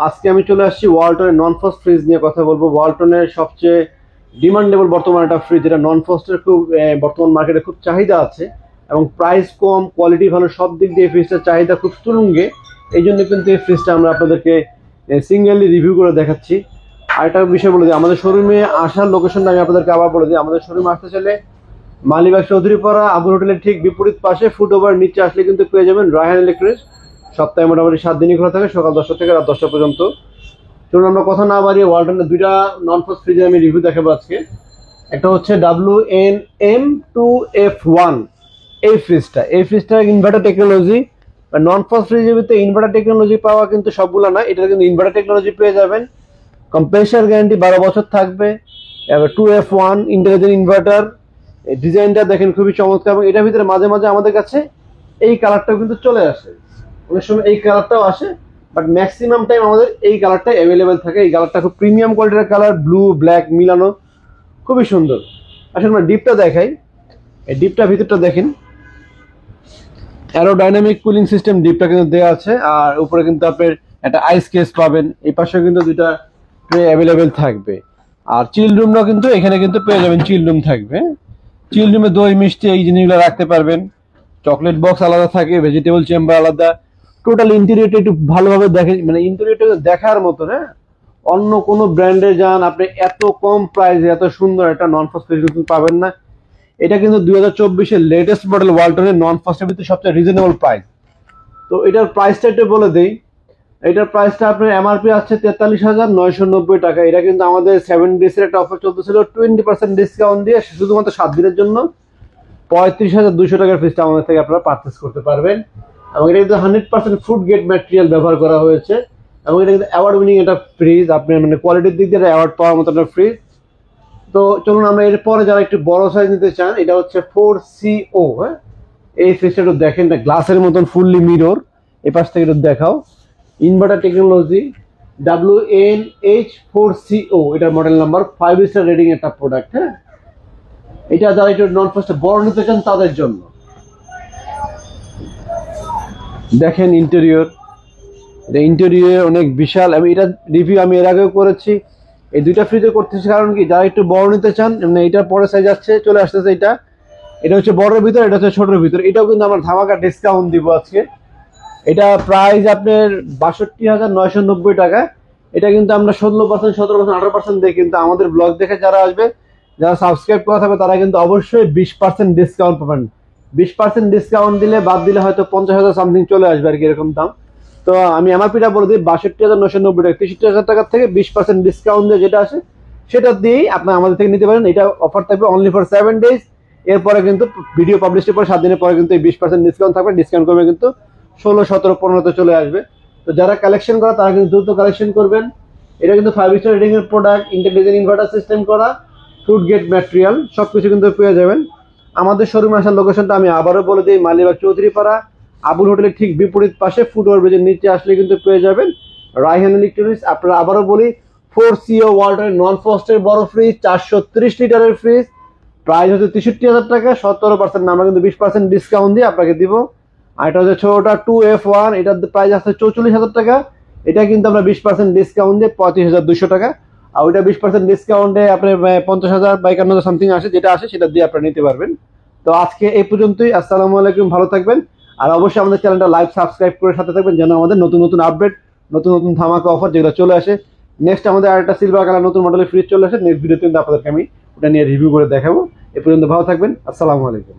আজকে আমি চলে আসছি ওয়ালটনের নন ফ্রস্ট ফ্রিজ নিয়ে কথা বলবো। ওয়ালটনের সবচেয়ে ডিমান্ডেবল বর্তমানে একটা ফ্রিজ, যেটা নন ফ্রস্টের খুব বর্তমান মার্কেটে খুব চাহিদা আছে এবং প্রাইস কম, কোয়ালিটি ভালো, সব দিক দিয়ে ফ্রিজটার চাহিদা খুব তুলুঙ্গে। এই জন্য কিন্তু এই ফ্রিজটা আমরা আপনাদেরকে সিঙ্গেলি রিভিউ করে দেখাচ্ছি। আর একটা বিষয় বলে দিই, আমাদের শোরুমে আসার লোকেশনটা আমি আপনাদেরকে আবার বলে দিই। আমাদের শোরুমে আসতে চাইলে মালিবাগ চৌধুরীপাড়া আবুল হোটেলের ঠিক বিপরীত পাশে ফুটওভার নিচে আসলে কিন্তু পেয়ে যাবেন রায়হান ইলেকট্রনিক্স। সপ্তাহে মোটামুটি 7 দিনই খোলা থাকে, সকাল 10টা থেকে রাত 10টা পর্যন্ত। চলুন আমরা কথা না বাড়িয়ে ওয়ালটনের দুইটা নন ফ্রস্ট ফ্রিজের আমি রিভিউ দেখাবো আজকে। একটা হচ্ছে WNM2F1। এই ফ্রিজটা ইনভার্টার টেকনোলজি। নন ফ্রস্ট ফ্রিজের ভিতরে ইনভার্টার টেকনোলজি পাওয়া কিন্তু সবগুলো না, এটা কিন্তু ইনভার্টার টেকনোলজি পেয়ে যাবেন। কম্প্রেসার গ্যারান্টি 12 বছর থাকবে। এবার 2F1 ইন্টেলিজেন্ট ইনভার্টার। ডিজাইনটা দেখেন খুবই চমৎকার, এবং এটার ভিতরে মাঝে মাঝে আমাদের কাছে এই কালারটাও কিন্তু চলে আসে। অনেক সময় এই কালারটাও আসে, বাট ম্যাক্সিমাম টাইম আমাদের এই কালারটা অ্যাভেলেবেল থাকে। এই কালারটা খুব প্রিমিয়াম কোয়ালিটির কালার, ব্লু ব্ল্যাক মিলানো, খুবই সুন্দর। আসলে আমরা ডিপটা দেখাই। এই ডিপটা ভিতরটা দেখেন, অ্যারোডাইনামিক কুলিং সিস্টেম ডিপটা কিন্তু দেওয়া আছে। আর উপরে কিন্তু আপনার একটা আইস কেস পাবেন, এই পাশে কিন্তু দুইটা ট্রে অ্যাভেলেবেল থাকবে। আর চিল রুমটাও কিন্তু এখানে কিন্তু পেয়ে যাবেন, চিল রুম থাকবে। চিল রুমে দই মিষ্টি এই জিনিসগুলো রাখতে পারবেন। চকলেট বক্স আলাদা থাকে, ভেজিটেবল চেম্বার আলাদা। টোটাল ইন্টেরিয়রটা একটু ভালোভাবে দেখে, মানে ইন্টেরিয়রটা দেখার মতো। হ্যাঁ, অন্য কোনো ব্র্যান্ডে যান আপনি এত কম প্রাইসে এত সুন্দর একটা নন ফ্রস্ট ফ্রিজ পাবেন না। এটা কিন্তু 2024-এর লেটেস্ট মডেল ওয়ালটনের নন ফ্রস্টের ভিতরে সবচেয়ে রিজনেবল প্রাইস। তো এটার প্রাইসটা একটু বলে দেই। এটার প্রাইসটা আপনার এমআরপি আছে 43,990 টাকা। এটা কিন্তু আমাদের 7 ডেজের একটা অফার চলতেছিল, 20% ডিসকাউন্ট দিয়ে শুধুমাত্র 7 দিনের জন্য 35,200 টাকার ফ্রিজটা আমাদের থেকে আপনারা পারচেস করতে পারবেন। এবং এটা কিন্তু 100% ফুড গ্রেড ম্যাটেরিয়াল ব্যবহার করা হয়েছে, এবং এটা কিন্তু অ্যাওয়ার্ড উইনিং একটা ফ্রিজ। আপনার মানে কোয়ালিটির দিক দিয়ে অ্যাওয়ার্ড পাওয়ার মতো একটা ফ্রিজ। তো চলুন আমরা এরপরে যারা একটু বড় সাইজ নিতে চান, এটা হচ্ছে 4CO। হ্যাঁ, এই ফ্রিজটা একটু দেখেন, না গ্লাসের মতন ফুললি মিরর। এই পাশ থেকে একটু দেখাও। ইনভার্টার টেকনোলজি, WNH4CO, এটার মডেল নাম্বার, 5 স্টার রেটিং একটা প্রোডাক্ট। হ্যাঁ, এটা যারা একটু নন ফ্রস্টে বড় নিতে চান তাদের জন্য। দেখেন ইন্টেরিয়র, এটা ইন্টেরিয়র অনেক বিশাল। আমি এটা রিভিউ আমি এর আগেও করেছি। এই দুইটা ফ্রিজে করতেছি কারণ কি, যারা একটু বড় নিতে চান, মানে এটার পরে সাইজ আসছে চলে আসতেছে। এটা হচ্ছে বড়ের ভিতর, এটা হচ্ছে ছোটের ভিতর। এটাও কিন্তু আমরা ধামাকা ডিসকাউন্ট দিব আজকে। এটা প্রাইস আপনার 62,990 টাকা। এটা কিন্তু আমরা 16%, 17%, 18% দিয়ে কিন্তু আমাদের ব্লগ দেখে যারা আসবে, যারা সাবস্ক্রাইব করা থাকবে, তারা কিন্তু অবশ্যই 20% ডিসকাউন্ট পাবেন। 20% ডিসকাউন্ট দিলে বাদ দিলে হয়তো 50,000 সামথিং চলে আসবে আর কি, এরকম দাম। তো আমি এমআরপিটা বলে দিই, 62,990 টাকা। 63,000 টাকার থেকে 20% ডিসকাউন্ট দিয়ে যেটা আসে সেটা দিয়েই আপনি আমাদের থেকে নিতে পারেন। এটা অফার থাকবে অনলি ফর 7 ডেজ। এরপরে কিন্তু ভিডিও পাবলিশের পরে 7 দিনের পরে কিন্তু এই 20% ডিসকাউন্ট থাকবে। ডিসকাউন্ট করবে কিন্তু 16, 17, 15 চলে আসবে। তো যারা কালেকশন করা তারা কিন্তু দ্রুত কালেকশন করবেন। এটা কিন্তু 5 স্টার রেটিং এর প্রোডাক্ট, ইন্টিগ্রেটেড ইনভার্টার সিস্টেম করা, ফুড গ্রেড ম্যাটেরিয়াল, সবকিছু কিন্তু পেয়ে যাবেন। আমাদের শোরুমে আসার লোকেশনটা আমি আবারও বলে দিই, মালিবাগ চৌধুরীপাড়া আবুল হোটেলের ঠিক বিপরীত পাশে ফুটওভার ব্রিজের নিচে আসলে কিন্তু পেয়ে যাবেন রায়হান ইলেকট্রনিক্স। আপনারা আবারও বলি, 4CO ওয়ালটনের নন ফ্রস্টের বড় ফ্রিজ, 430 লিটারের ফ্রিজ, প্রাইস হচ্ছে 63,000 টাকা। 17% আমরা কিন্তু 20% ডিসকাউন্ট দিয়ে আপনাকে দিব। আর এটা হচ্ছে ছোটটা 2F1, এটার প্রাইস আছে 44,000 টাকা। এটা কিন্তু আমরা 20% ডিসকাউন্ট দিয়ে 35,200 টাকা। আর ওইটা 20% ডিসকাউন্টে আপনার 50,000 বা 51,000 সামথিং আসে, যেটা আসে সেটা দিয়ে আপনারা নিতে পারবেন। তো আজকে এই পর্যন্তই। আসসালামু আলাইকুম, ভালো থাকবেন। আর অবশ্যই আমাদের চ্যানেলটা লাইভ সাবস্ক্রাইব করে সাথে থাকবেন, যেন আমাদের নতুন নতুন আপডেট, নতুন নতুন ধামাকা অফার যেগুলো চলে আসে। নেক্সট আমাদের আরেকটা সিলভার কালার নতুন মডেলের ফ্রিজ চলে আসে, নেক্সট ভিডিওতে কিন্তু আপনাদেরকে আমি ওটা নিয়ে রিভিউ করে দেখাবো। এ পর্যন্ত ভালো থাকবেন, আসসালামু আলাইকুম।